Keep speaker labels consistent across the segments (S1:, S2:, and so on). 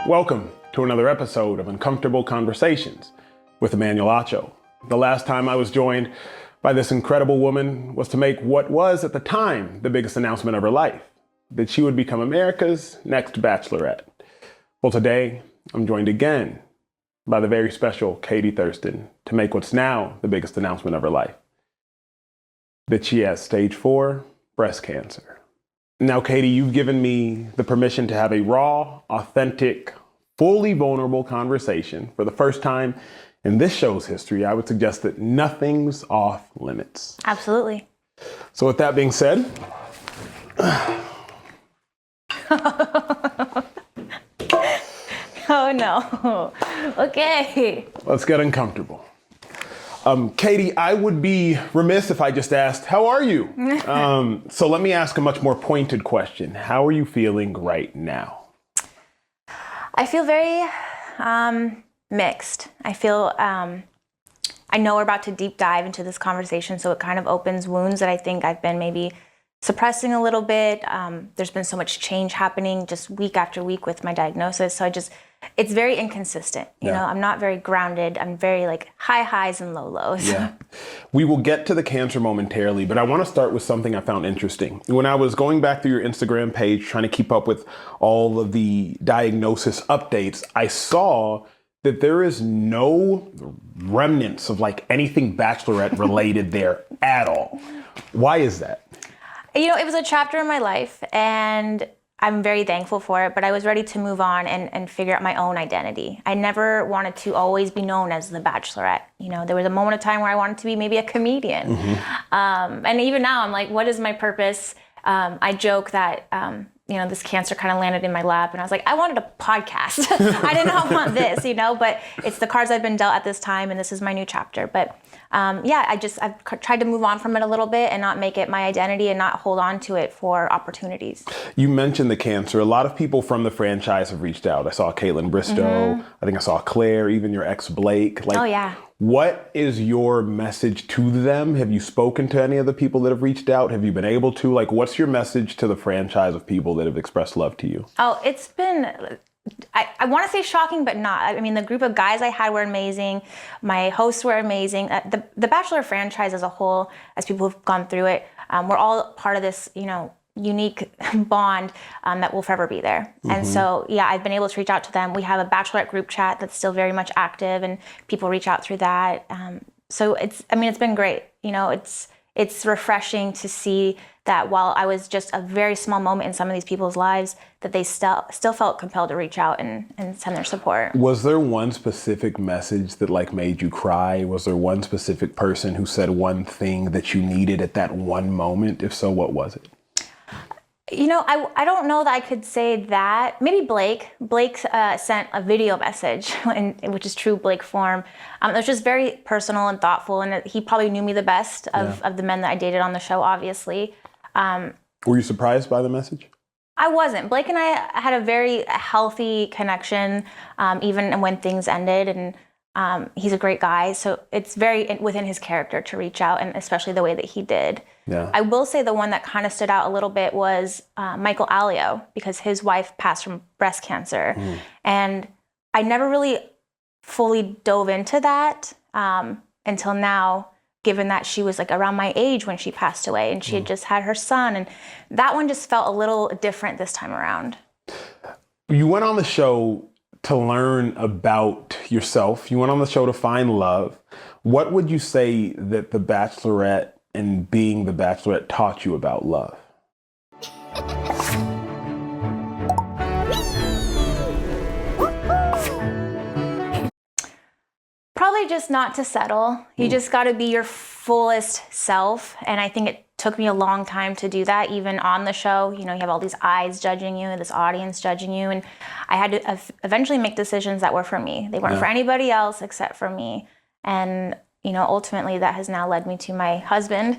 S1: Welcome to another episode of Uncomfortable Conversations with Emmanuel Acho. The last time I was joined by this incredible woman was to make what was at the time the biggest announcement of her life, that she would become America's next bachelorette. Well, today I'm joined again by the very special Katie Thurston to make what's now the biggest announcement of her life, that she has stage 4 breast cancer. Now, Katie, you've given me the permission to have a raw, authentic, fully vulnerable conversation for the first time in this show's history. I would suggest that nothing's off limits.
S2: Absolutely.
S1: So with that being said,
S2: oh no. Okay.
S1: let's get uncomfortable. Katie, I would be remiss if I just asked, how are you? So let me ask a much more pointed question. How are you feeling right now?
S2: I feel very mixed. I feel, I know we're about to deep dive into this conversation, so it kind of opens wounds that I think I've been maybe suppressing a little bit. There's been so much change happening just week after week with my diagnosis. So it's very inconsistent. You know, I'm not very grounded. I'm very like high highs and low lows.
S1: Yeah. We will get to the cancer momentarily, but I want to start with something I found interesting. When I was going back through your Instagram page, trying to keep up with all of the diagnosis updates, I saw that there is no remnants of like anything bachelorette related there at all. Why is that?
S2: You know, it was a chapter in my life and I'm very thankful for it, but I was ready to move on and figure out my own identity. I never wanted to always be known as the Bachelorette. You know, there was a moment of time where I wanted to be maybe a comedian. And even now I'm like, what is my purpose? I joke that, you know, this cancer kind of landed in my lap and I was like, I wanted a podcast. I did not want this, you know, but it's the cards I've been dealt at this time and this is my new chapter. But yeah, I've tried to move on from it a little bit and not make it my identity and not hold on to it for opportunities. You
S1: mentioned the cancer. A lot of people from the franchise have reached out. I saw Kaitlyn Bristowe. I think I saw Claire, even your ex Blake. Like,
S2: oh yeah.
S1: What is your message to them? Have you spoken to any of the people that have reached out? Have you been able to? Like, what's your message to the franchise of people that have expressed love to you?
S2: Oh, it's been, I want to say shocking, but not. I mean, the group of guys I had were amazing. My hosts were amazing. The Bachelor franchise as a whole, as people who've gone through it, we're all part of this, you know, unique bond that will forever be there. And so, yeah, I've been able to reach out to them. We have a Bachelorette group chat that's still very much active and people reach out through that. So it's been great. You know, it's refreshing to see that while I was just a very small moment in some of these people's lives, that they still felt compelled to reach out and send their support.
S1: Was there one specific message that like made you cry? Was there one specific person who said one thing that you needed at that one moment? If so, what was it?
S2: You know, I don't know that I could say that. Maybe Blake. Blake sent a video message, which is true Blake form. It was just very personal and thoughtful, and he probably knew me the best of the men that I dated on the show, obviously.
S1: Were you surprised by the message?
S2: I wasn't. Blake and I had a very healthy connection, even when things ended, and he's a great guy, so it's very within his character to reach out, and especially the way that he did. Yeah. I will say the one that kind of stood out a little bit was Michael Allio, because his wife passed from breast cancer. And I never really fully dove into that until now, given that she was like around my age when she passed away and she had just had her son. And that one just felt a little different this time around.
S1: You went on the show to learn about yourself. You went on the show to find love. What would you say that The Bachelorette and being The Bachelorette taught you about love?
S2: Probably just not to settle. You just got to be your fullest self. And I think it took me a long time to do that, even on the show. You know, you have all these eyes judging you and this audience judging you. And I had to eventually make decisions that were for me. They weren't for anybody else except for me. And you know, ultimately that has now led me to my husband,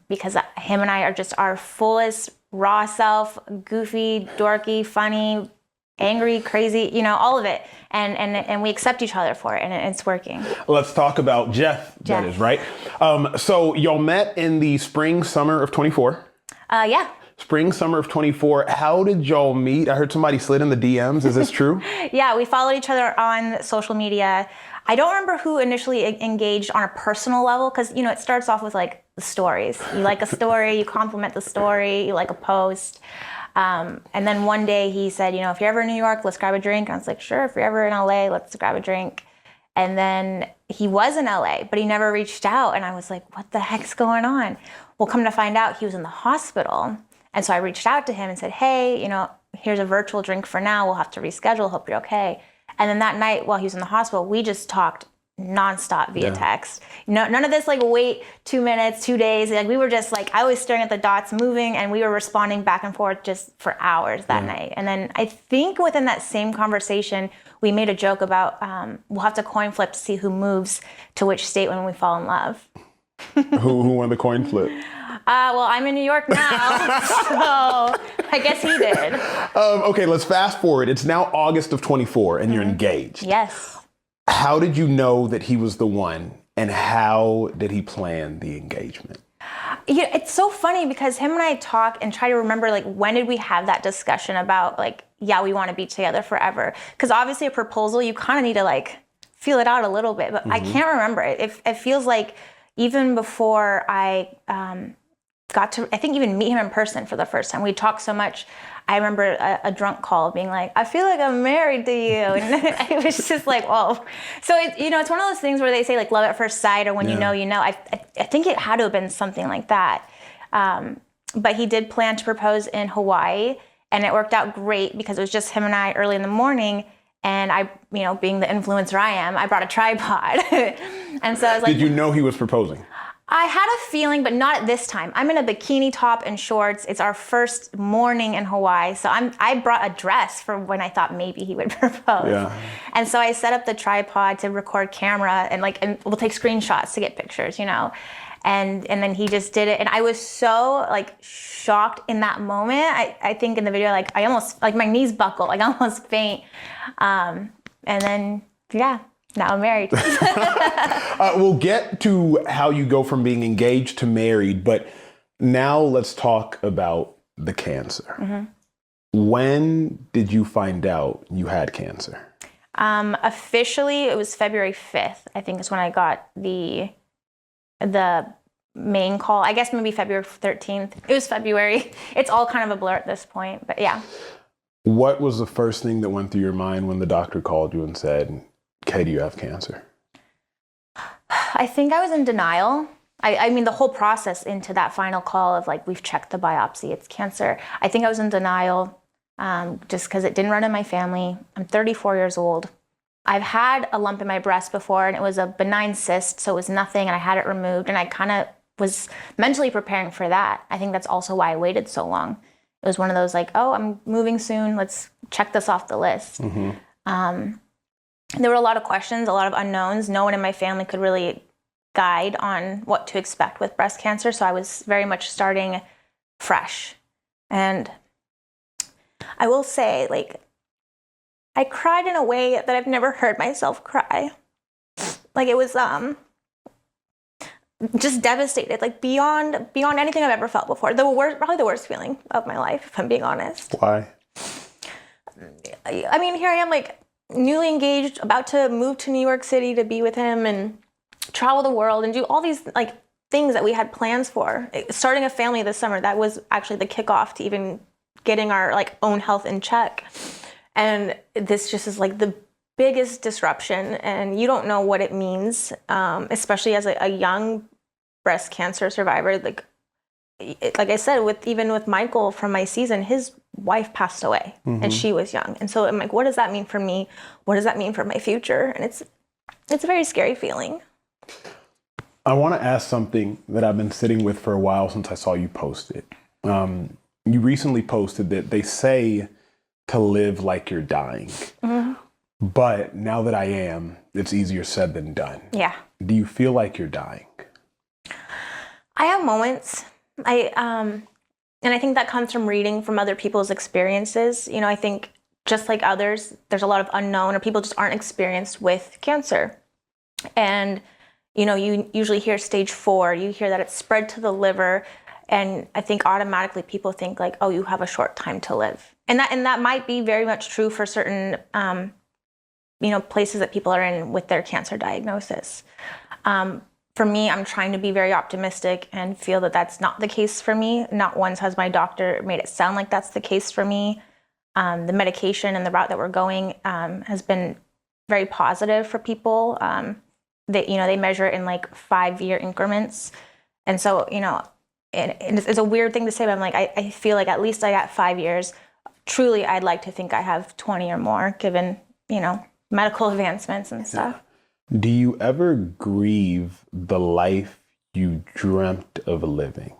S2: because him and I are just our fullest raw self, goofy, dorky, funny, angry, crazy, you know, all of it. And we accept each other for it, and it's working.
S1: Let's talk about Jeff. That is, right? So y'all met in the spring, summer of 24.
S2: Yeah.
S1: spring, summer of 24. How did y'all meet? I heard somebody slid in the DMs. Is this true?
S2: Yeah, we followed each other on social media. I don't remember who initially engaged on a personal level because, you know, it starts off with like the stories. You like a story, you compliment the story, you like a post. And then one day he said, you know, if you're ever in New York, let's grab a drink. And I was like, sure, if you're ever in LA, let's grab a drink. And then he was in LA, but he never reached out. And I was like, what the heck's going on? Well, come to find out, he was in the hospital. And so I reached out to him and said, hey, you know, here's a virtual drink for now. We'll have to reschedule. Hope you're okay. And then that night while he was in the hospital, we just talked nonstop via text. No, none of this like wait 2 minutes, 2 days. Like we were just like, I was staring at the dots moving and we were responding back and forth just for hours that night. And then I think within that same conversation, we made a joke about we'll have to coin flip to see who moves to which state when we fall in love.
S1: Who won the coin flip?
S2: Well, I'm in New York now, so I guess he did.
S1: Okay, let's fast forward. It's now August of 24 and you're engaged.
S2: Yes.
S1: How did you know that he was the one, and how did he plan the engagement?
S2: Yeah, it's so funny because him and I talk and try to remember, like, when did we have that discussion about, like, yeah, we want to be together forever? Because obviously a proposal, you kind of need to, like, feel it out a little bit, but I can't remember it. It feels like even before I got to, I think, even meet him in person for the first time, we talked so much. I remember a drunk call being like, I feel like I'm married to you. And I was just like, whoa. So, it's one of those things where they say like love at first sight or when you know, you know. I think it had to have been something like that. But he did plan to propose in Hawaii and it worked out great because it was just him and I early in the morning. And I, being the influencer I am, I brought a tripod. And so I was like,
S1: did you know he was proposing?
S2: I had a feeling, but not at this time. I'm in a bikini top and shorts. It's our first morning in Hawaii. So I brought a dress for when I thought maybe he would propose. Yeah. And so I set up the tripod to record camera and we'll take screenshots to get pictures, And then he just did it. And I was so shocked in that moment. I think in the video, I almost, my knees buckled, I almost faint. And then, yeah. Now I'm married.
S1: We'll get to how you go from being engaged to married, but now let's talk about the cancer. Mm-hmm. When did you find out you had cancer?
S2: Officially, it was February 5th, I think is when I got the main call. I guess maybe February 13th. It was February. It's all kind of a blur at this point, but yeah.
S1: What was the first thing that went through your mind when the doctor called you and said, Kay, do you have cancer?
S2: I think I was in denial. I mean, the whole process into that final call of we've checked the biopsy, it's cancer. I think I was in denial just because it didn't run in my family. I'm 34 years old. I've had a lump in my breast before and it was a benign cyst, so it was nothing and I had it removed and I kind of was mentally preparing for that. I think that's also why I waited so long. It was one of those oh, I'm moving soon, let's check this off the list. Mm-hmm. There were a lot of questions, a lot of unknowns. No one in my family could really guide on what to expect with breast cancer, so I was very much starting fresh. And I will say, I cried in a way that I've never heard myself cry. It was just devastated, beyond anything I've ever felt before. Probably the worst feeling of my life, if I'm being honest.
S1: Why?
S2: I mean, here I am, newly engaged, about to move to New York City to be with him and travel the world and do all these things that we had plans for. Starting a family this summer, that was actually the kickoff to even getting our own health in check. And this just is the biggest disruption, and you don't know what it means, especially as a young breast cancer survivor. Like I said, with Michael from my season, his wife passed away and she was young. And so I'm what does that mean for me? What does that mean for my future? And it's a very scary feeling.
S1: I want to ask something that I've been sitting with for a while since I saw you post it. You recently posted that they say to live like you're dying. Mm-hmm. But now that I am, it's easier said than done.
S2: Yeah.
S1: Do you feel like you're dying?
S2: I have moments. And I think that comes from reading from other people's experiences. I think just like others, there's a lot of unknown or people just aren't experienced with cancer. And, you usually hear stage 4, you hear that it's spread to the liver. And I think automatically people think like, oh, you have a short time to live. And that might be very much true for certain, places that people are in with their cancer diagnosis. For me, I'm trying to be very optimistic and feel that that's not the case for me. Not once has my doctor made it sound like that's the case for me. The medication and the route that we're going has been very positive for people. They measure it in like 5-year increments. And so, and it's a weird thing to say, but I'm like, I feel like at least I got 5 years. Truly, I'd like to think I have 20 or more, given, medical advancements and stuff.
S1: Do you ever grieve the life you dreamt of living?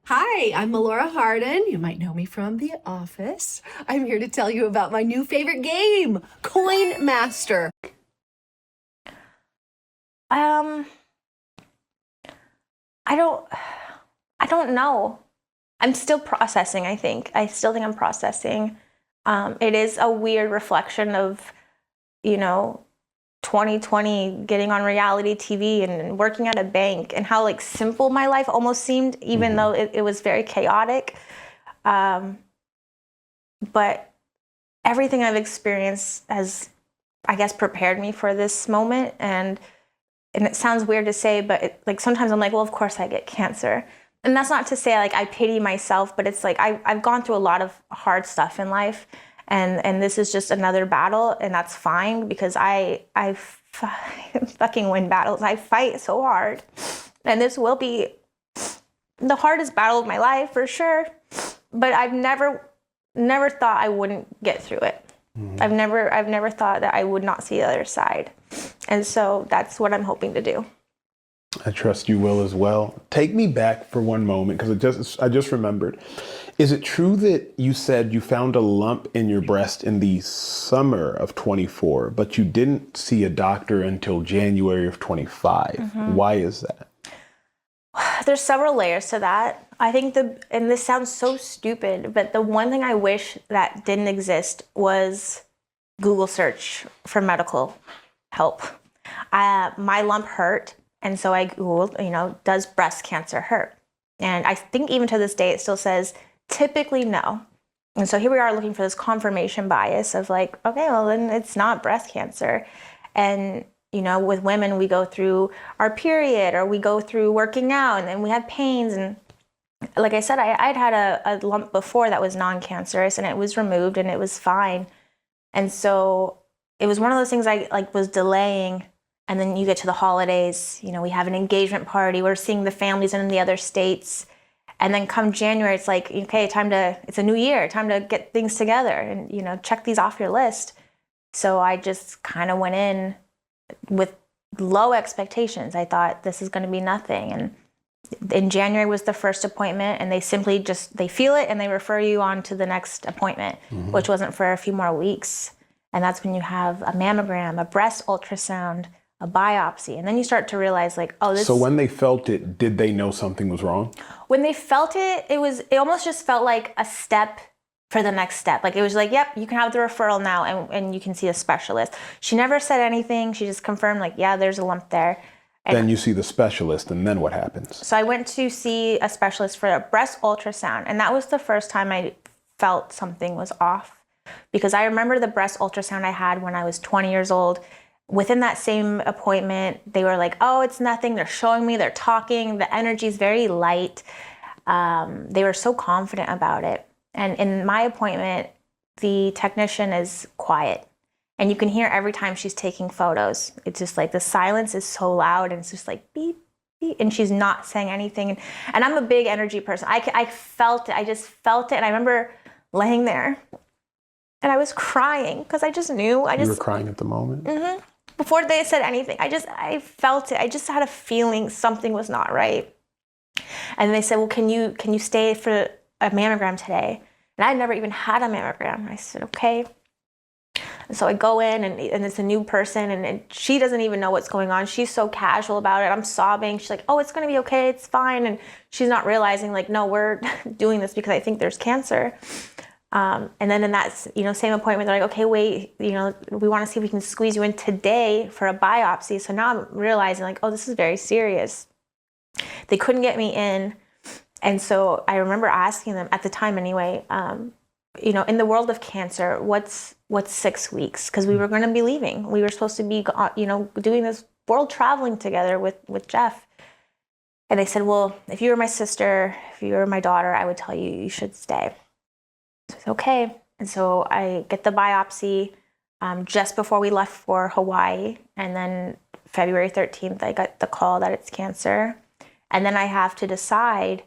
S3: Hi, I'm Melora Hardin. You might know me from The Office. I'm here to tell you about my new favorite game, Coin Master.
S2: I don't know. I'm still processing, I think. I still think I'm processing. It is a weird reflection of, 2020, getting on reality TV and working at a bank, and how like simple my life almost seemed, even though it was very chaotic. But everything I've experienced has, I guess, prepared me for this moment. And it sounds weird to say, but sometimes I'm like, well, of course I get cancer. And that's not to say like I pity myself, but it's like I've gone through a lot of hard stuff in life. And this is just another battle, and that's fine, because I fucking win battles. I fight so hard, and this will be the hardest battle of my life for sure. But I've never thought I wouldn't get through it. I've never thought that I would not see the other side, and so that's what I'm hoping to do.
S1: I trust you will as well. Take me back for one moment, because I just remembered. Is it true that you said you found a lump in your breast in the summer of 24, but you didn't see a doctor until January of 25? Why is that?
S2: There's several layers to that. I think and this sounds so stupid, but the one thing I wish that didn't exist was Google search for medical help. My lump hurt, and so I Googled, does breast cancer hurt? And I think even to this day it still says, typically no. And so here we are looking for this confirmation bias of like, okay, well then it's not breast cancer. And, with women, we go through our period, or we go through working out, and then we have pains. And like I said, I'd had a lump before that was non-cancerous, and it was removed and it was fine. And so it was one of those things I was delaying. And then you get to the holidays, we have an engagement party. We're seeing the families in the other states. And then come January, it's like, okay, it's a new year, time to get things together and, check these off your list. So I just kind of went in with low expectations. I thought this is going to be nothing. And in January was the first appointment, and they simply they feel it and they refer you on to the next appointment, which wasn't for a few more weeks. And that's when you have a mammogram, a breast ultrasound, a biopsy. And then you start to realize
S1: So when they felt it, did they know something was wrong?
S2: When they felt it, it almost just felt like a step for the next step. It was like, yep, you can have the referral now, and you can see a specialist. She never said anything. She just confirmed yeah, there's a lump there. And
S1: then you see the specialist, and then what happens?
S2: So I went to see a specialist for a breast ultrasound, and that was the first time I felt something was off, because I remember the breast ultrasound I had when I was 20 years old. Within that same appointment, they were like, oh, it's nothing. They're showing me, they're talking. The energy is very light. They were so confident about it. And in my appointment, the technician is quiet. And you can hear every time she's taking photos. It's just like the silence is so loud, and it's just like beep, beep. And she's not saying anything. And I'm a big energy person. I felt it. I just felt it. And I remember laying there, and I was crying because I just knew. You
S1: were crying at the moment?
S2: Mm-hmm. Before they said anything, I felt it. I just had a feeling something was not right. And they said, well, can you stay for a mammogram today? And I'd never even had a mammogram. I said, okay. And so I go in, and it's a new person, and she doesn't even know what's going on. She's so casual about it. I'm sobbing. She's like, oh, it's going to be okay. It's fine. And she's not realizing no, we're doing this because I think there's cancer. And then in that, same appointment, they're like, okay, wait, we want to see if we can squeeze you in today for a biopsy. So now I'm realizing oh, this is very serious. They couldn't get me in. And so I remember asking them at the time anyway, in the world of cancer, what's 6 weeks? Because we were going to be leaving. We were supposed to be, doing this world traveling together with Jeff. And they said, well, if you were my sister, if you were my daughter, I would tell you you should stay. So I said, okay. And so I get the biopsy just before we left for Hawaii. And then February 13th, I got the call that it's cancer. And then I have to decide,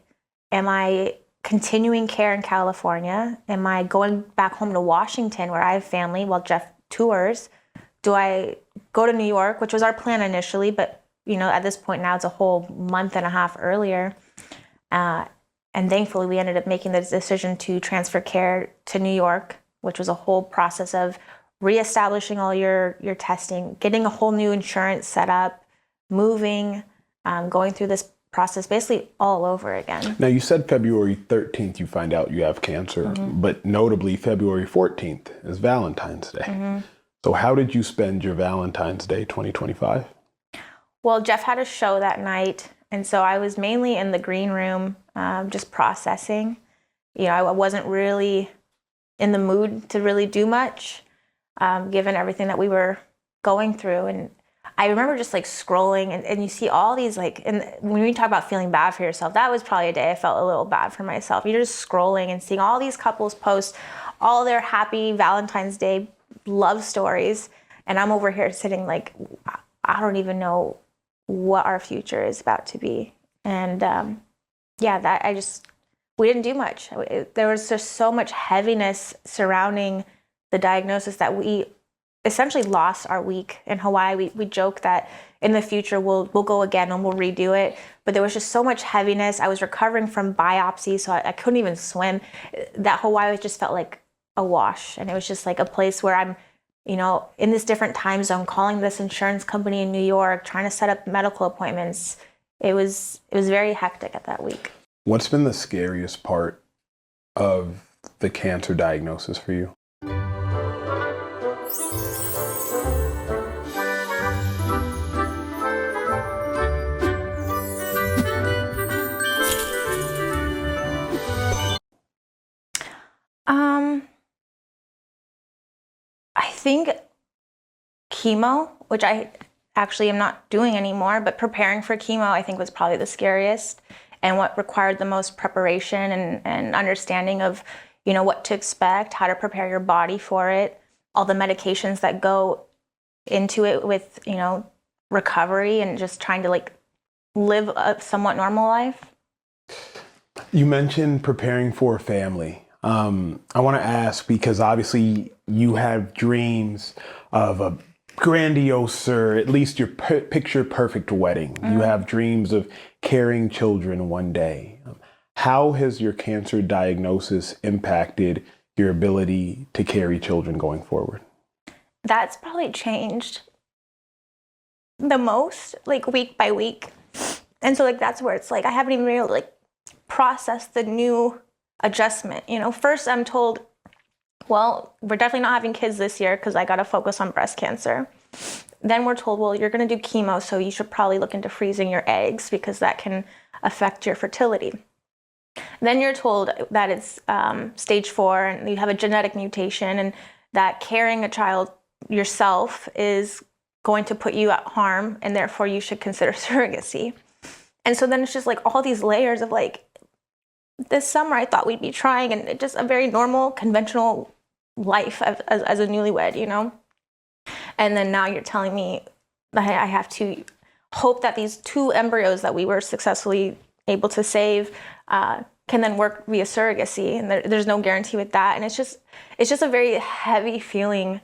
S2: am I continuing care in California? Am I going back home to Washington where I have family while Jeff tours? Do I go to New York, which was our plan initially, but at this point now it's a whole month and a half earlier. And thankfully we ended up making the decision to transfer care to New York, which was a whole process of reestablishing all your testing, getting a whole new insurance set up, moving, going through this process basically all over again.
S1: Now, you said February 13th you find out you have cancer, but notably February 14th is Valentine's Day. So how did you spend your Valentine's Day 2025?
S2: Well, Jeff had a show that night, and so I was mainly in the green room, just processing. I wasn't really in the mood to really do much, given everything that we were going through. And I remember just like scrolling and you see all these and when we talk about feeling bad for yourself, that was probably a day I felt a little bad for myself. You're just scrolling and seeing all these couples post all their happy Valentine's Day love stories. And I'm over here sitting I don't even know what our future is about to be. And we didn't do much. There was just so much heaviness surrounding the diagnosis that we essentially lost our week in Hawaii. We joke that in the future we'll go again and we'll redo it. But there was just so much heaviness. I was recovering from biopsy, so I couldn't even swim. That Hawaii just felt like a wash. And it was just like a place where I'm, in this different time zone, calling this insurance company in New York, trying to set up medical appointments. It was very hectic at that week.
S1: What's been the scariest part of the cancer diagnosis for you?
S2: I think chemo, which I actually am not doing anymore, but preparing for chemo I think was probably the scariest and what required the most preparation and understanding of, what to expect, how to prepare your body for it, all the medications that go into it with, recovery and just trying to live a somewhat normal life.
S1: You mentioned preparing for a family. I want to ask, because obviously you have dreams of a grandiose, or at least your picture perfect wedding. You have dreams of carrying children one day. How has your cancer diagnosis impacted your ability to carry children going forward?
S2: That's probably changed the most, week by week. And so that's where it's I haven't even been able to process the new adjustment. First I'm told, well, we're definitely not having kids this year because I got to focus on breast cancer. Then we're told, well, you're going to do chemo, so you should probably look into freezing your eggs because that can affect your fertility. Then you're told that it's stage 4 and you have a genetic mutation and that carrying a child yourself is going to put you at harm and therefore you should consider surrogacy. And so then it's just all these layers of this summer I thought we'd be trying and just a very normal, conventional life as a newlywed, And then now you're telling me that I have to hope that these 2 embryos that we were successfully able to save can then work via surrogacy. And there's no guarantee with that. And it's just a very heavy feeling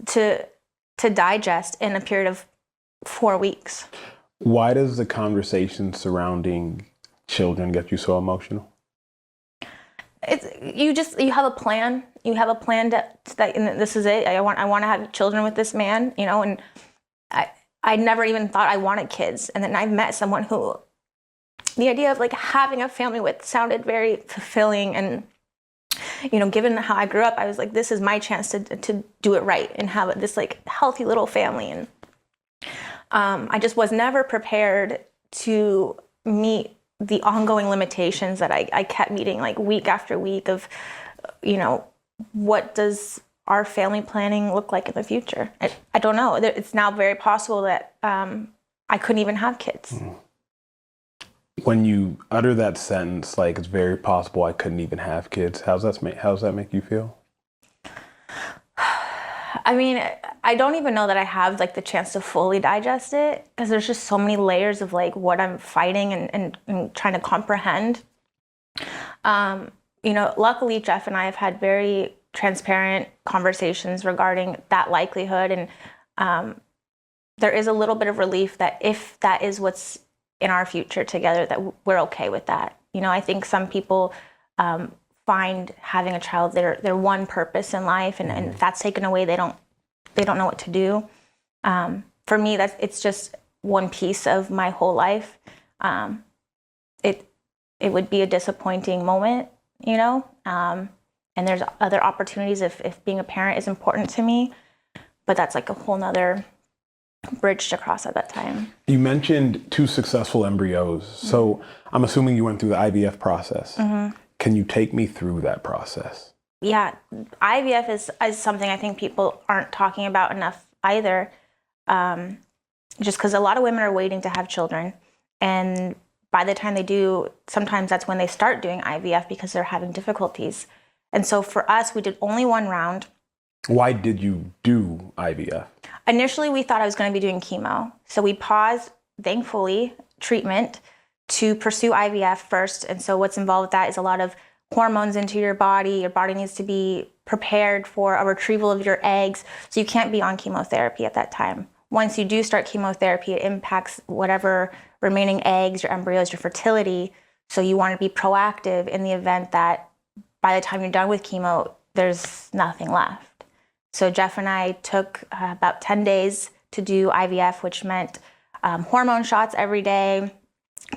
S2: to digest in a period of 4 weeks.
S1: Why does the conversation surrounding children get you so emotional?
S2: You have a plan. You have a plan that and this is it. I want to have children with this man, and I never even thought I wanted kids. And then I met someone who the idea of having a family with sounded very fulfilling. And, given how I grew up, I was this is my chance to do it right and have this healthy little family. And I just was never prepared to meet the ongoing limitations that I kept meeting like week after week of, what does our family planning look like in the future? I don't know. It's now very possible that I couldn't even have kids.
S1: When you utter that sentence, like it's very possible I couldn't even have kids, how's that make you feel?
S2: I mean, I don't even know that I have like the chance to fully digest it, because there's just so many layers of like what I'm fighting and trying to comprehend. Luckily Jeff and I have had very transparent conversations regarding that likelihood. And there is a little bit of relief that if that is what's in our future together, that we're okay with that. I think some people find having a child their one purpose in life, and if that's taken away, they don't know what to do. For me, it's just one piece of my whole life. It would be a disappointing moment, and there's other opportunities if being a parent is important to me, but that's like a whole nother bridge to cross at that time. You
S1: mentioned 2 successful embryos. So I'm assuming you went through the IVF process. Can you take me through that process?
S2: Yeah, IVF is something I think people aren't talking about enough either. Just because a lot of women are waiting to have children. And by the time they do, sometimes that's when they start doing IVF because they're having difficulties. And so for us, we did only 1 round.
S1: Why did you do IVF?
S2: Initially, we thought I was going to be doing chemo. So we paused, thankfully, treatment to pursue IVF first. And so what's involved with that is a lot of hormones into your body. Your body needs to be prepared for a retrieval of your eggs. So you can't be on chemotherapy at that time. Once you do start chemotherapy, it impacts whatever remaining eggs, your embryos, your fertility. So you want to be proactive in the event that by the time you're done with chemo, there's nothing left. So Jeff and I took about 10 days to do IVF, which meant hormone shots every day,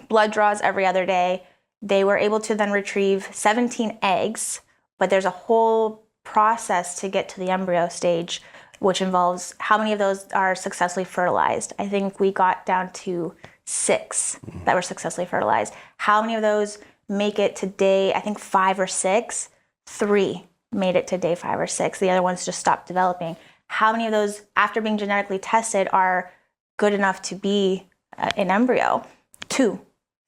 S2: blood draws every other day. They were able to then retrieve 17 eggs, but there's a whole process to get to the embryo stage, which involves how many of those are successfully fertilized. I think we got down to 6 that were successfully fertilized. How many of those make it to day, I think 5 or 6? 3 made it to day 5 or 6. The other ones just stopped developing. How many of those, after being genetically tested, are good enough to be an embryo? 2.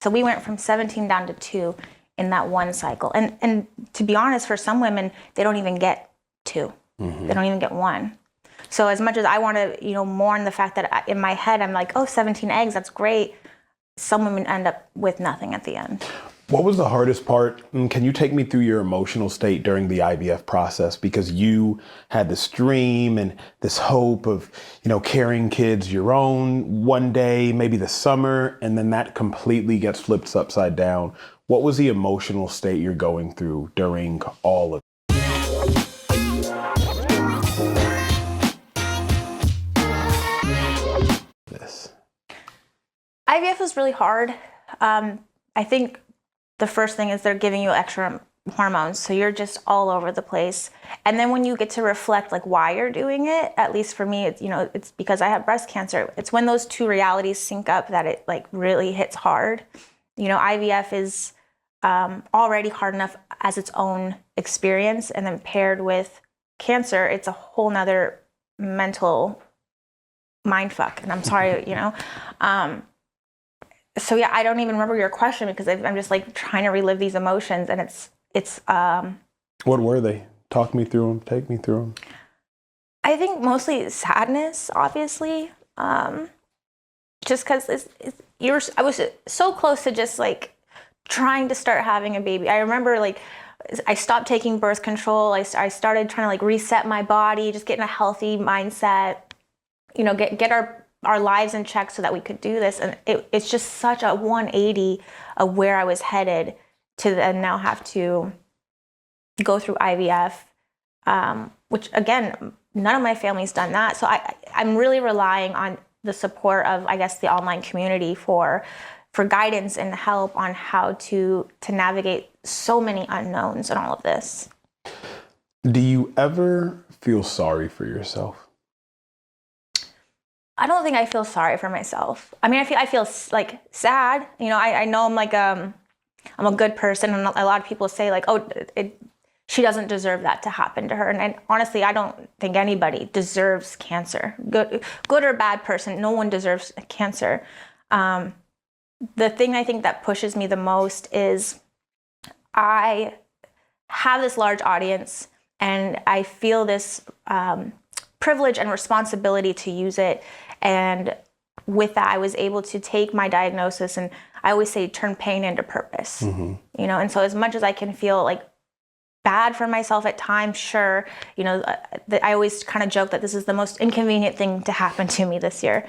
S2: So we went from 17 down to 2 in that one cycle. And to be honest, for some women, they don't even get 2. They don't even get 1. So as much as I want to, mourn the fact that in my head, I'm like, 17 eggs, that's great. Some women end up with nothing at the end.
S1: What was the hardest part? And can you take me through your emotional state during the IVF process? Because you had this dream and this hope of, carrying kids your own one day, maybe this summer, and then that completely gets flipped upside down. What was the emotional state you're going through during all of this?
S2: IVF was really hard. I think the first thing is they're giving you extra hormones, so you're just all over the place. And then when you get to reflect like why you're doing it, at least for me, it's because I have breast cancer. It's when those 2 realities sync up that it like really hits hard. IVF is already hard enough as its own experience, and then paired with cancer, it's a whole nother mental mind fuck. And I'm sorry, So yeah, I don't even remember your question because I'm just like trying to relive these emotions, and it's.
S1: What were they? Talk me through them. Take me through them.
S2: I think mostly sadness, obviously, just because I was so close to just like trying to start having a baby. I remember like I stopped taking birth control. I started trying to like reset my body, just get in a healthy mindset. Get our lives in check so that we could do this. And it's just such a 180 of where I was headed to then now have to go through IVF, which again, none of my family's done that. So I'm really relying on the support of, I guess, the online community for guidance and help on how to navigate so many unknowns in all of this.
S1: Do you ever feel sorry for yourself?
S2: I don't think I feel sorry for myself. I mean, I feel like sad. You know, I know I'm like I'm a good person, and a lot of people say like, oh, she doesn't deserve that to happen to her. And honestly, I don't think anybody deserves cancer. Good or bad person, no one deserves cancer. The thing I think that pushes me the most is I have this large audience, and I feel this privilege and responsibility to use it. And with that, I was able to take my diagnosis, and I always say turn pain into purpose. You know, and so as much as I can feel like bad for myself at times, sure, you know, I always kind of joke that this is the most inconvenient thing to happen to me this year.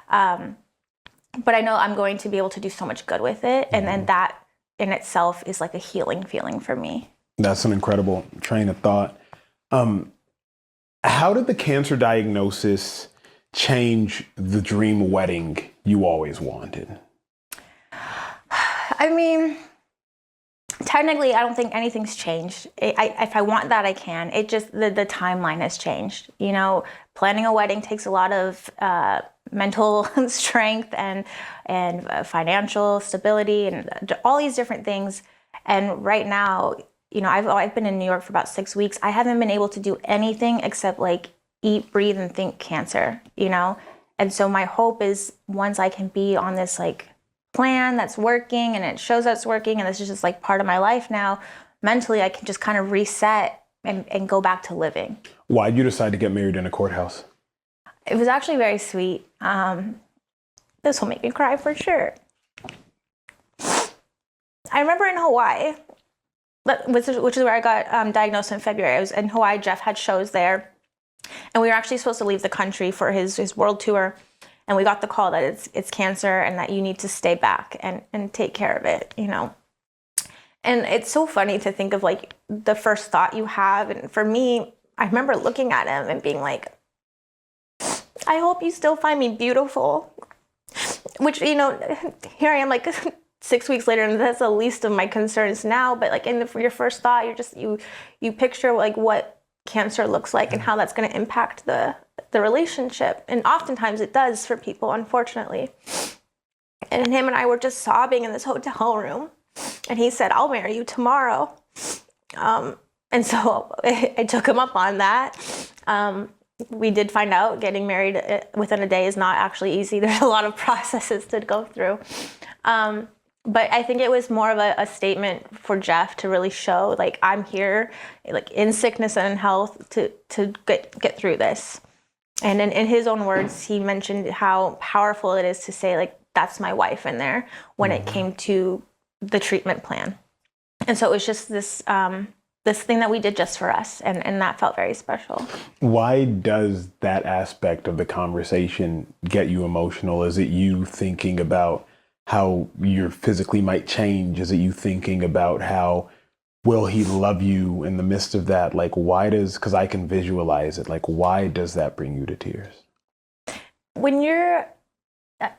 S2: But I know I'm going to be able to do so much good with it. And then that in itself is like a healing feeling for me.
S1: That's an incredible train of thought. How did the cancer diagnosis change the dream wedding you always wanted?
S2: I mean, technically, I don't think anything's changed. If I want that, I can. It just, the timeline has changed. You know, planning a wedding takes a lot of mental strength and financial stability and all these different things. And right now, you know, I've been in New York for about 6 weeks. I haven't been able to do anything except like eat, breathe, and think cancer, you know? And so my hope is once I can be on this like plan that's working and it shows that it's working and this is just like part of my life now, mentally I can just kind of reset and go back to living.
S1: Why'd you decide to get married in a courthouse?
S2: It was actually very sweet. This will make me cry for sure. I remember in Hawaii, which is where I got diagnosed in February. I was in Hawaii. Jeff had shows there, and we were actually supposed to leave the country for his world tour. And we got the call that it's cancer and that you need to stay back and take care of it, you know. And it's so funny to think of like the first thought you have. And for me, I remember looking at him and being like, I hope you still find me beautiful. Which, you know, here I am like 6 weeks later, and that's the least of my concerns now. But like your first thought, you picture like what cancer looks like and how that's going to impact the relationship. And oftentimes it does for people, unfortunately. And him and I were just sobbing in this hotel room. And he said, I'll marry you tomorrow. And so I took him up on that. We did find out getting married within a day is not actually easy. There's a lot of processes to go through. But I think it was more of a statement for Jeff to really show, like, I'm here, like, in sickness and in health to get through this. And in his own words, he mentioned how powerful it is to say, like, that's my wife in there when it came to the treatment plan. And so it was just this this thing that we did just for us, and that felt very special.
S1: Why does that aspect of the conversation get you emotional? Is it you thinking about how you physically might change? Is it you thinking about how will he love you in the midst of that? Like, why does, because I can visualize it, like, why does that bring you to tears?
S2: When you're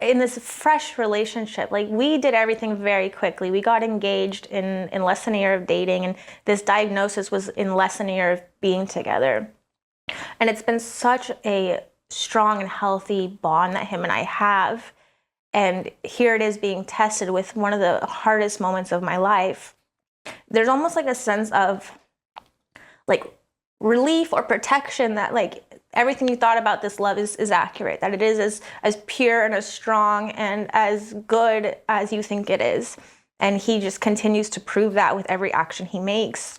S2: in this fresh relationship, like, we did everything very quickly. We got engaged in less than a year of dating, and this diagnosis was in less than a year of being together. And it's been such a strong and healthy bond that him and I have. And here it is being tested with one of the hardest moments of my life. There's almost like a sense of like relief or protection that like everything you thought about this love is accurate, that it is as pure and as strong and as good as you think it is. And he just continues to prove that with every action he makes.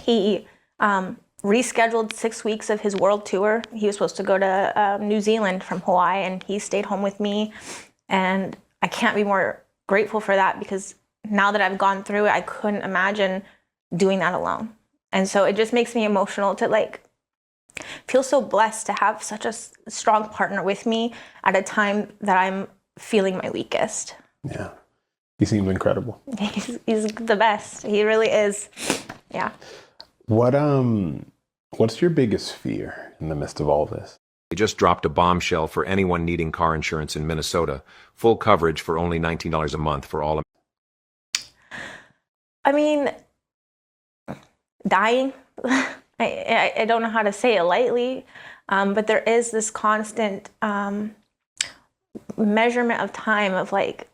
S2: He rescheduled 6 weeks of his world tour. He was supposed to go to New Zealand from Hawaii, and he stayed home with me. And I can't be more grateful for that, because now that I've gone through it, I couldn't imagine doing that alone. And so it just makes me emotional to like feel so blessed to have such a strong partner with me at a time that I'm feeling my weakest.
S1: Yeah, he seems incredible.
S2: He's the best. He really is. Yeah.
S1: What's your biggest fear in the midst of all this?
S4: They just dropped a bombshell for anyone needing car insurance in Minnesota. Full coverage for only $19 a month for all.
S2: I mean, dying. I don't know how to say it lightly, but there is this constant measurement of time of like,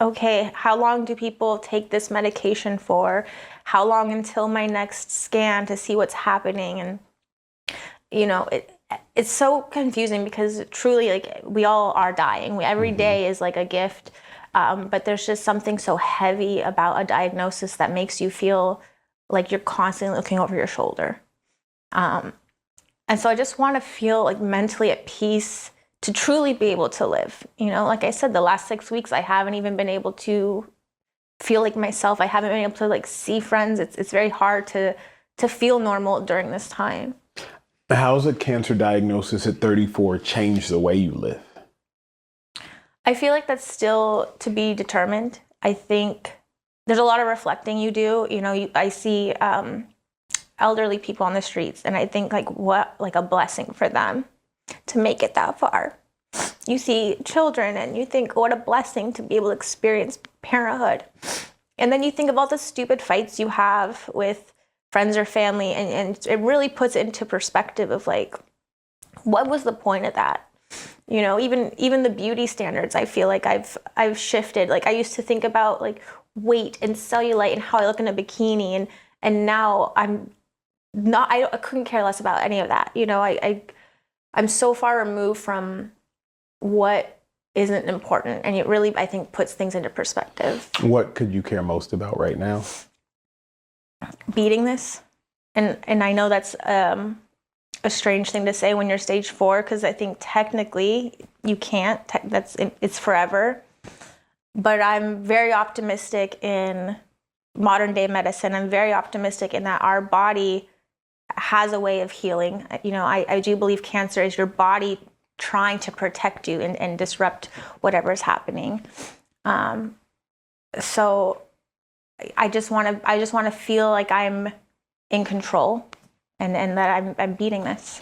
S2: okay, how long do people take this medication for? How long until my next scan to see what's happening? And, you know, it's so confusing because truly, like, we all are dying. Every day is like a gift. But there's just something so heavy about a diagnosis that makes you feel like you're constantly looking over your shoulder. And so I just want to feel like mentally at peace to truly be able to live. You know, like I said, the last 6 weeks, I haven't even been able to feel like myself. I haven't been able to like see friends. It's very hard to feel normal during this time.
S1: How's a cancer diagnosis at 34 changed the way you live?
S2: I feel like that's still to be determined. I think there's a lot of reflecting you do. You know, I see elderly people on the streets, and I think like what like a blessing for them to make it that far. You see children and you think what a blessing to be able to experience parenthood. And then you think of all the stupid fights you have with friends or family, and it really puts it into perspective of like, what was the point of that? You know, even the beauty standards, I feel like I've shifted. Like I used to think about like weight and cellulite and how I look in a bikini, and now I'm not, I couldn't care less about any of that. You know, I'm so far removed from what isn't important, and it really, I think, puts things into perspective.
S1: What could you care most about right now?
S2: Beating this, and I know that's a strange thing to say when you're stage 4, because I think technically you can't. It's forever. But I'm very optimistic in modern day medicine. I'm very optimistic in that our body has a way of healing. You know, I do believe cancer is your body trying to protect you and disrupt whatever is happening. So I just want to feel like I'm in control and that I'm beating this.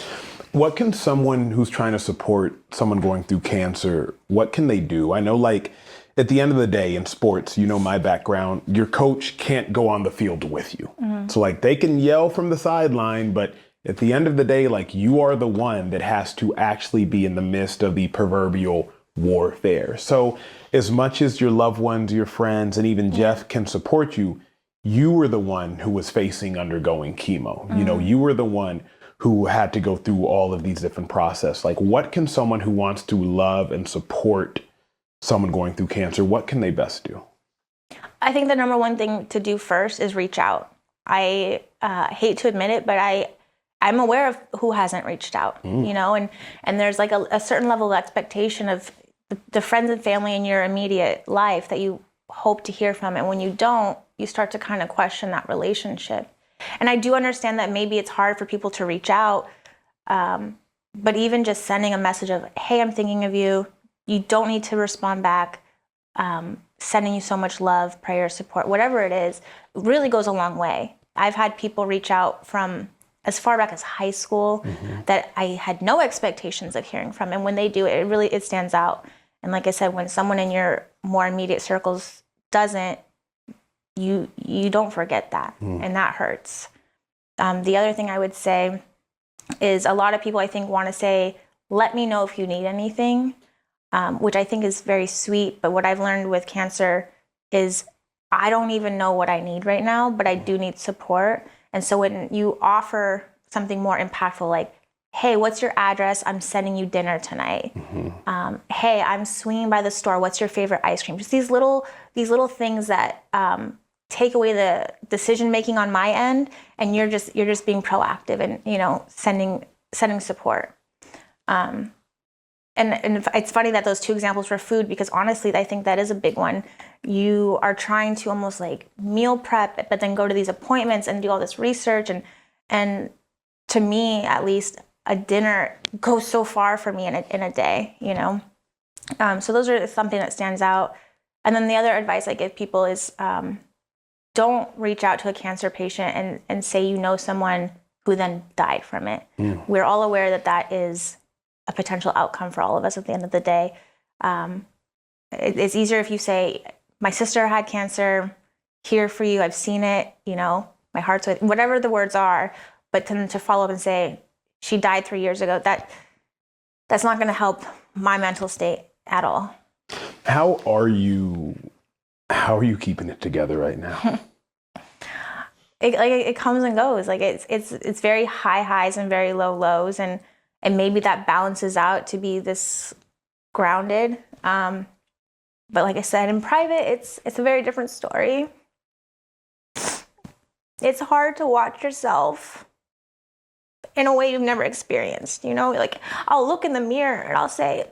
S1: What can someone who's trying to support someone going through cancer, what can they do? I know, like, at the end of the day in sports, you know my background, your coach can't go on the field with you. So like they can yell from the sideline, but at the end of the day, like you are the one that has to actually be in the midst of the proverbial warfare. So as much as your loved ones, your friends, and even Jeff can support you, you were the one who was undergoing chemo. You know, you were the one who had to go through all of these different processes. Like, what can someone who wants to love and support someone going through cancer, what can they best do?
S2: I think the number one thing to do first is reach out. I hate to admit it, but I'm aware of who hasn't reached out, you know, and there's like a certain level of expectation of the friends and family in your immediate life that you hope to hear from. And when you don't, you start to kind of question that relationship. And I do understand that maybe it's hard for people to reach out, but even just sending a message of, hey, I'm thinking of you. You don't need to respond back. Sending you so much love, prayer, support, whatever it is, really goes a long way. I've had people reach out from as far back as high school that I had no expectations of hearing from. And when they do, it stands out. And like I said, when someone in your more immediate circles doesn't, you don't forget that. And that hurts. The other thing I would say is a lot of people, I think, want to say, let me know if you need anything, which I think is very sweet. But what I've learned with cancer is I don't even know what I need right now, but I do need support. And so when you offer something more impactful, like, hey, what's your address? I'm sending you dinner tonight. Hey, I'm swinging by the store. What's your favorite ice cream? Just these little things that take away the decision making on my end, and you're just being proactive and, you know, sending support. And it's funny that those two examples were food, because honestly, I think that is a big one. You are trying to almost like meal prep, but then go to these appointments and do all this research. And to me, at least, a dinner goes so far for me in a day, you know? So those are something that stands out. And then the other advice I give people is don't reach out to a cancer patient and say you know someone who then died from it. We're all aware that is a potential outcome for all of us at the end of the day. It's easier if you say, my sister had cancer, here for you, I've seen it, you know, my heart's with, whatever the words are, but then to follow up and say, she died 3 years ago, that's not going to help my mental state. at all.
S1: How are you keeping it together right now?
S2: It comes and goes. Like it's very high highs and very low lows, and maybe that balances out to be this grounded. But like I said, in private, it's a very different story. It's hard to watch yourself in a way you've never experienced. Like I'll look in the mirror and I'll say,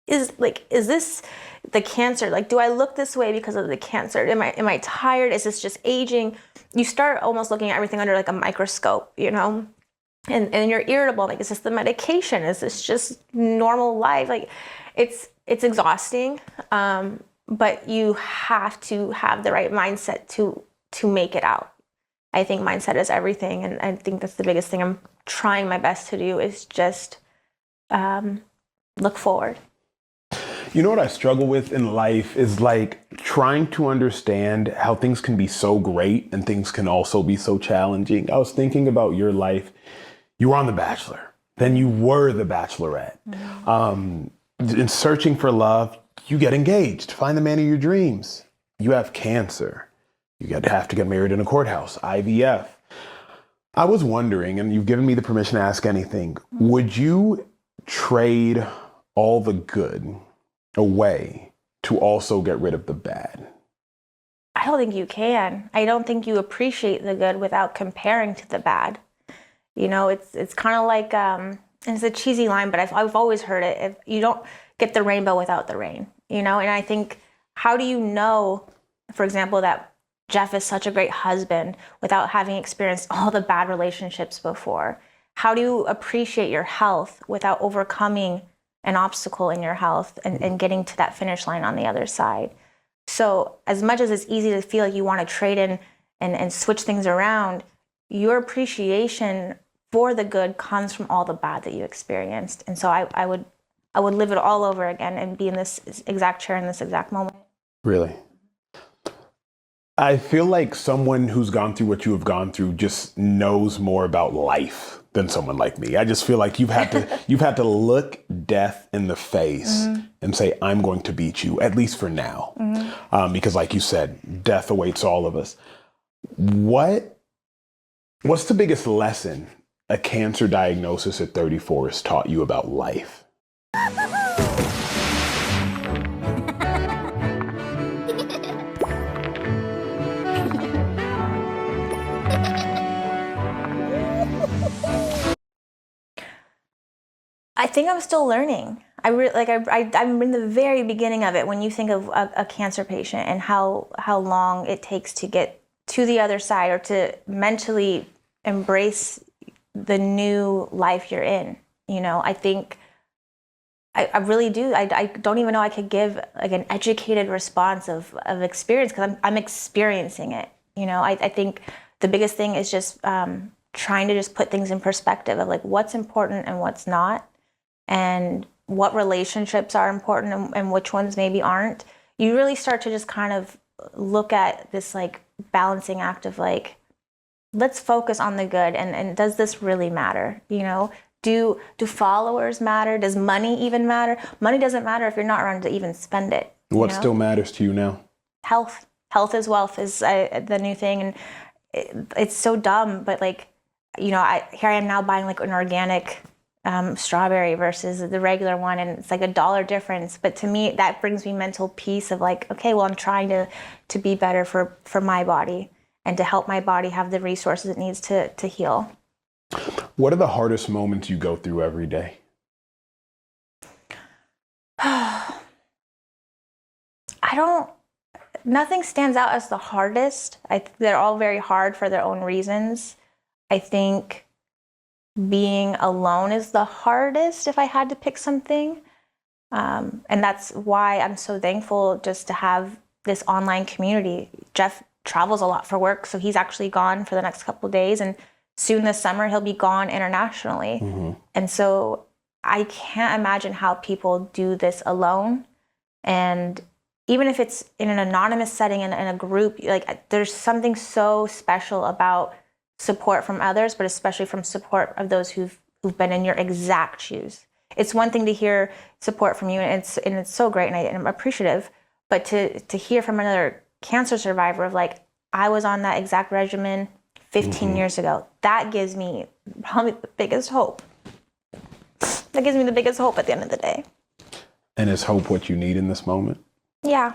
S2: is this the cancer? Like, do I look this way because of the cancer? Am I tired? Is this just aging? You start almost looking at everything under like a microscope, and you're irritable. Like, is this the medication? Is this just normal life? Like, it's exhausting. But you have to have the right mindset to make it out. I think mindset is everything, and I think that's the biggest thing I'm trying my best to do is just look forward.
S1: You know what I struggle with in life is like trying to understand how things can be so great and things can also be so challenging. I was thinking about your life. You were on The Bachelor, then you were the Bachelorette. In searching for love, you get engaged, find the man of your dreams. You have cancer. You have to get married in a courthouse, IVF. I was wondering, and you've given me the permission to ask anything, would you trade all the good away to also get rid of the bad?
S2: I don't think you can. I don't think you appreciate the good without comparing to the bad. It's kind of like, and it's a cheesy line, but I've always heard it. If you don't get the rainbow without the rain, and I think, how do you know, for example, that Jeff is such a great husband without having experienced all the bad relationships before? How do you appreciate your health without overcoming an obstacle in your health and getting to that finish line on the other side? So as much as it's easy to feel like you want to trade in and switch things around, your appreciation for the good comes from all the bad that you experienced. And so I would live it all over again and be in this exact chair in this exact moment.
S1: Really? I feel like someone who's gone through what you have gone through just knows more about life than someone like me. I just feel like you've had to look death in the face and say, I'm going to beat you, at least for now. Because like you said, death awaits all of us. What's the biggest lesson a cancer diagnosis at 34 has taught you about life?
S2: I think I'm still learning. I'm in the very beginning of it. When you think of a cancer patient and how long it takes to get to the other side or to mentally embrace the new life you're in, I think I really do. I don't even know I could give like an educated response of experience because I'm experiencing it. I think the biggest thing is just trying to just put things in perspective of like what's important and what's not, and what relationships are important and which ones maybe aren't. You really start to just kind of look at this like balancing act of like, let's focus on the good and does this really matter? Do followers matter? Does money even matter? Money doesn't matter if you're not around to even spend it.
S1: What still matters to you now?
S2: Health. Health is wealth is the new thing. And it's so dumb, but like, here I am now buying like an organic strawberry versus the regular one, and it's like $1 difference. But to me, that brings me mental peace of like, okay, well, I'm trying to be better for my body and to help my body have the resources it needs to heal.
S1: What are the hardest moments you go through every day?
S2: Nothing stands out as the hardest. They're all very hard for their own reasons. I think being alone is the hardest if I had to pick something. And that's why I'm so thankful just to have this online community. Jeff travels a lot for work, so he's actually gone for the next couple of days, and soon this summer he'll be gone internationally. And so I can't imagine how people do this alone. And even if it's in an anonymous setting in a group, like there's something so special about support from others, but especially from support of those who've been in your exact shoes. it's one thing to hear support from you, and it's so great, and I'm appreciative. But to hear from another cancer survivor of like, I was on that exact regimen 15 years ago, that gives me probably the biggest hope. That gives me the biggest hope at the end of the day.
S1: And is hope what you need in this moment?
S2: Yeah,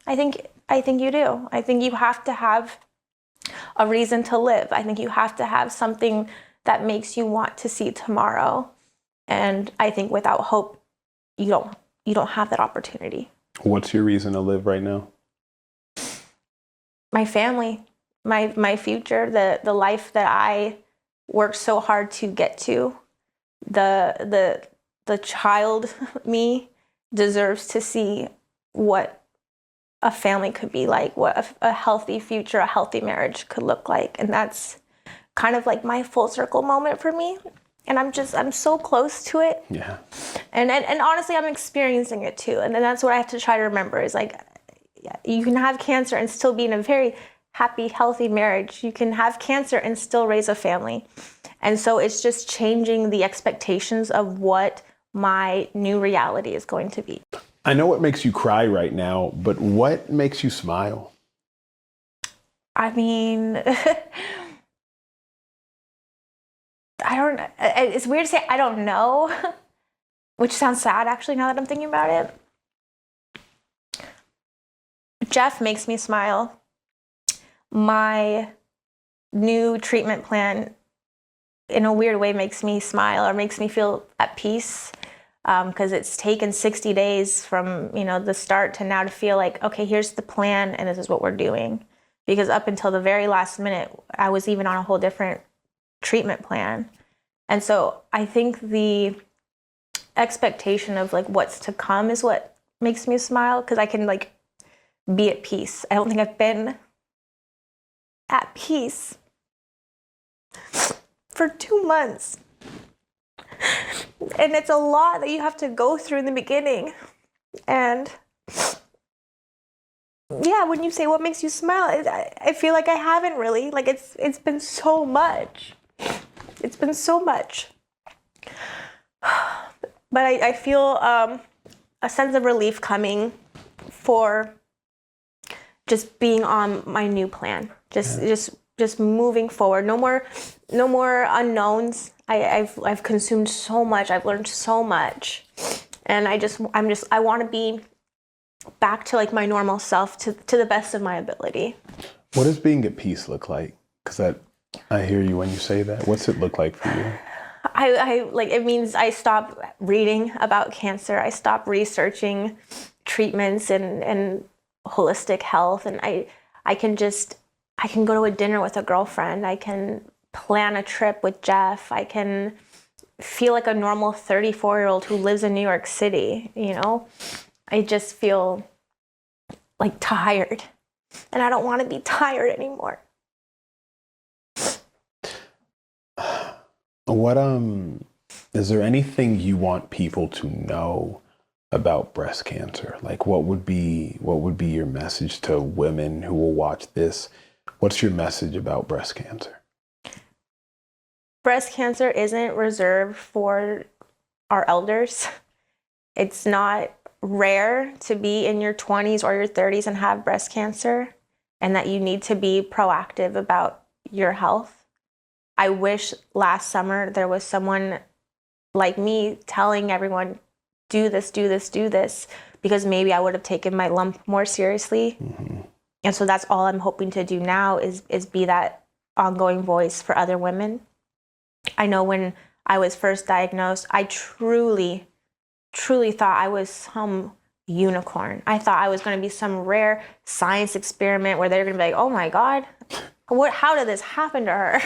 S2: I think you do. I think you have to have a reason to live. I think you have to have something that makes you want to see tomorrow. And I think without hope, you don't have that opportunity.
S1: What's your reason to live right now?
S2: My family, my future, the life that I worked so hard to get to. The child me deserves to see what a family could be like, what a healthy future, a healthy marriage could look like. And that's kind of like my full circle moment for me. And I'm so close to it.
S1: Yeah.
S2: And honestly, I'm experiencing it too. And then that's what I have to try to remember is like, you can have cancer and still be in a very happy, healthy marriage. You can have cancer and still raise a family. And so it's just changing the expectations of what my new reality is going to be.
S1: I know what makes you cry right now, but what makes you smile?
S2: I mean, it's weird to say I don't know, which sounds sad actually now that I'm thinking about it. Jeff makes me smile. My new treatment plan in a weird way makes me smile or makes me feel at peace, because it's taken 60 days from the start to now to feel like, okay, here's the plan and this is what we're doing. Because up until the very last minute, I was even on a whole different treatment plan. And so I think the expectation of like what's to come is what makes me smile, because I can like be at peace. I don't think I've been at peace for 2 months. And it's a lot that you have to go through in the beginning. And yeah, when you say what makes you smile, I feel like I haven't really. Like it's been so much. It's been so much. But I feel a sense of relief coming for just being on my new plan. Just moving forward. No more unknowns. I've consumed so much. I've learned so much. And I want to be back to like my normal self to the best of my ability.
S1: What does being at peace look like? Because I hear you when you say that. What's it look like for you?
S2: It means I stop reading about cancer. I stop researching treatments and holistic health. And I can go to a dinner with a girlfriend. I can plan a trip with Jeff. I can feel like a normal 34-year-old who lives in New York City, I just feel like tired, and I don't want to be tired anymore.
S1: What is there anything you want people to know about breast cancer? Like what would be your message to women who will watch this? What's your message about breast cancer?
S2: Breast cancer isn't reserved for our elders. It's not rare to be in your 20s or your 30s and have breast cancer, and that you need to be proactive about your health. I wish last summer there was someone like me telling everyone, do this, do this, do this, because maybe I would have taken my lump more seriously. Mm-hmm. And so that's all I'm hoping to do now is be that ongoing voice for other women. I know when I was first diagnosed, I truly thought I was some unicorn. I thought I was going to be some rare science experiment where they're going to be like, oh my God, how did this happen to her?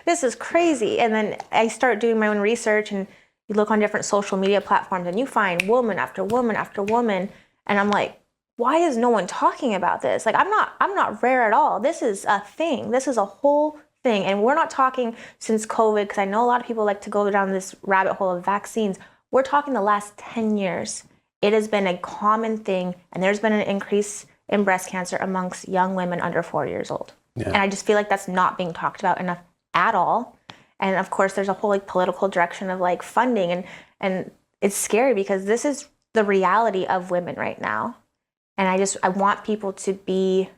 S2: This is crazy. And then I start doing my own research, and you look on different social media platforms and you find woman after woman after woman. And I'm like, why is no one talking about this? Like, I'm not rare at all. This is a thing. This is a whole thing. And we're not talking since COVID, because I know a lot of people like to go down this rabbit hole of vaccines. We're talking the last 10 years. It has been a common thing, and there's been an increase in breast cancer amongst young women under 4 years old. Yeah. And I just feel like that's not being talked about enough at all. And of course, there's a whole like political direction of like funding, and it's scary because this is the reality of women right now. And I want people to be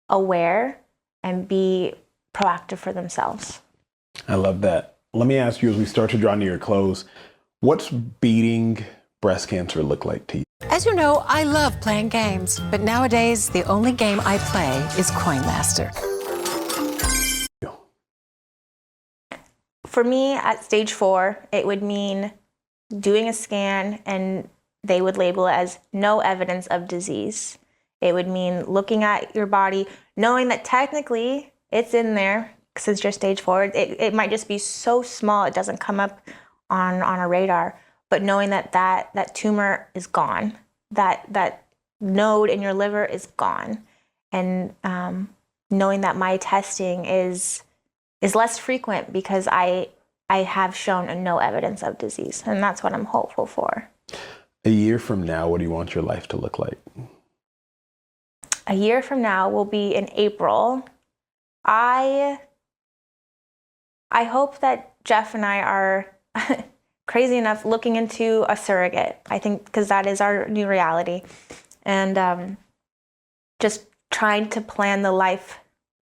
S2: aware and be proactive for themselves.
S1: I love that. Let me ask you, as we start to draw near your close, what's beating breast cancer look like to you?
S5: As you know, I love playing games, but nowadays the only game I play is Coin Master.
S2: For me, at stage 4, it would mean doing a scan and they would label it as no evidence of disease. It would mean looking at your body, knowing that technically it's in there since you're stage 4. It might just be so small it doesn't come up on a radar, but knowing that tumor is gone, that node in your liver is gone, and knowing that my testing is less frequent because I have shown no evidence of disease, and that's what I'm hopeful for.
S1: A year from now, what do you want your life to look like?
S2: A year from now will be in April. I hope that Jeff and I are crazy enough looking into a surrogate. I think because that is our new reality, and just trying to plan the life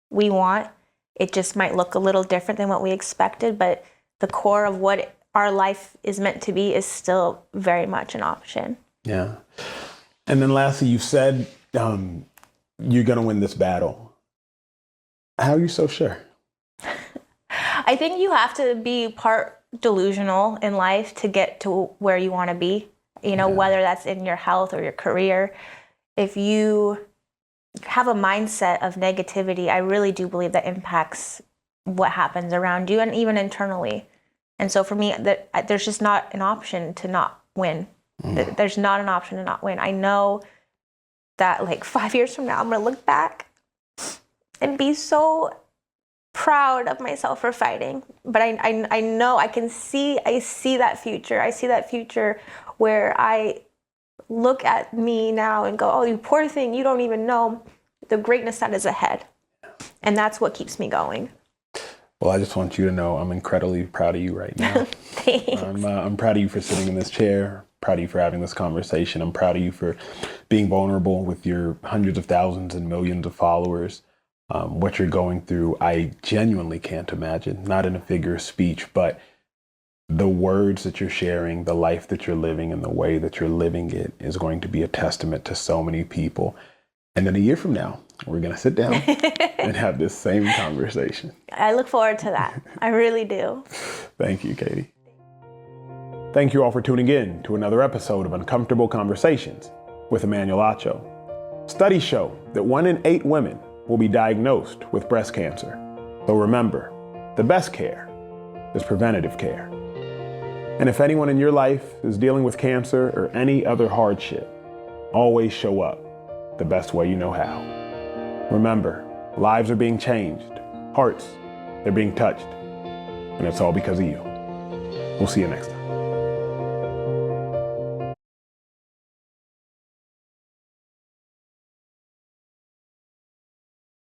S2: we want. It just might look a little different than what we expected, but the core of what our life is meant to be is still very much an option.
S1: Yeah. And then lastly, you said you're going to win this battle. How are you so sure?
S2: I think you have to be part delusional in life to get to where you want to be, whether that's in your health or your career. If you have a mindset of negativity, I really do believe that impacts what happens around you and even internally. And so for me, there's just not an option to not win. There's not an option to not win. I know that like 5 years from now, I'm going to look back and be so proud of myself for fighting. But I know I see that future. I see that future where I look at me now and go, oh, you poor thing, you don't even know the greatness that is ahead. And that's what keeps me going.
S1: Well, I just want you to know I'm incredibly proud of you right now.
S2: Thanks.
S1: I'm proud of you for sitting in this chair, proud of you for having this conversation. I'm proud of you for being vulnerable with your hundreds of thousands and millions of followers. What you're going through, I genuinely can't imagine, not in a figure of speech, but the words that you're sharing, the life that you're living, and the way that you're living it is going to be a testament to so many people. And then a year from now, we're going to sit down and have this same conversation.
S2: I look forward to that. I really do.
S1: Thank you, Katie. Thank you all for tuning in to another episode of Uncomfortable Conversations with Emmanuel Acho. Studies show that 1 in 8 women will be diagnosed with breast cancer. So remember, the best care is preventative care. And if anyone in your life is dealing with cancer or any other hardship, always show up the best way you know how. Remember, lives are being changed, hearts, they're being touched, and it's all because of you. We'll see you next time.